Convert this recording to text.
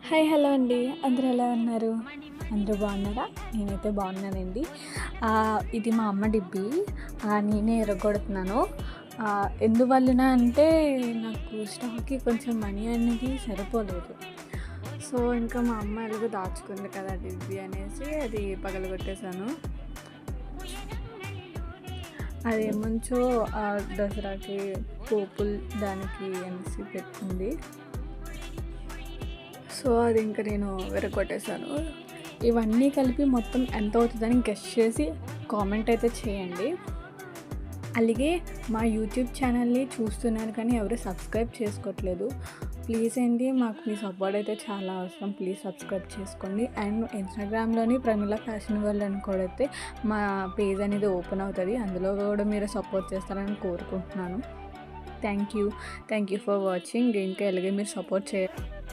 Hi hello అండి. అందరూ ఎలా ఉన్నారు? అందరూ బాగున్నారా? నేనైతే బాగున్నానండి. ఇది మా అమ్మ డిబ్బీ. నేనే ఇరగ్గొడుతున్నాను. ఎందువలన అంటే నాకు స్టవ్‌కి కొంచెం మనీ అనేది సరిపోలేదు. సో, ఇంకా మా అమ్మ ఎలాగో దాచుకుంది కదా డిబ్బీ అనేసి అది పగలగొట్టేసాను. అదేముంచో దసరాకి పోపులు దానికి అనేసి పెట్టింది. సో, అది ఇంక నేను విరగ్గొట్టేసాను. ఇవన్నీ కలిపి మొత్తం ఎంతవుతదని గెస్ చేసి కామెంట్ అయితే చేయండి. అలాగే మా యూట్యూబ్ ఛానల్‌ని చూస్తున్నారు కానీ ఎవరు సబ్స్క్రైబ్ చేసుకోవట్లేదు. ప్లీజ్ అండి, మాకు మీ సపోర్ట్ అయితే చాలా అవసరం. ప్లీజ్ సబ్స్క్రైబ్ చేసుకోండి. అండ్ ఇన్‌స్టాగ్రామ్‌లోని ప్రమీల ఫ్యాషన్ వరల్డ్ అని కొడితే మా పేజ్ అనేది ఓపెన్ అవుతది. అందులో కూడా మీరు సపోర్ట్ చేస్తారని కోరుకుంటున్నాను. Thank you for watching. ఇంకా ఇలాగే మీరు సపోర్ట్ చేయండి.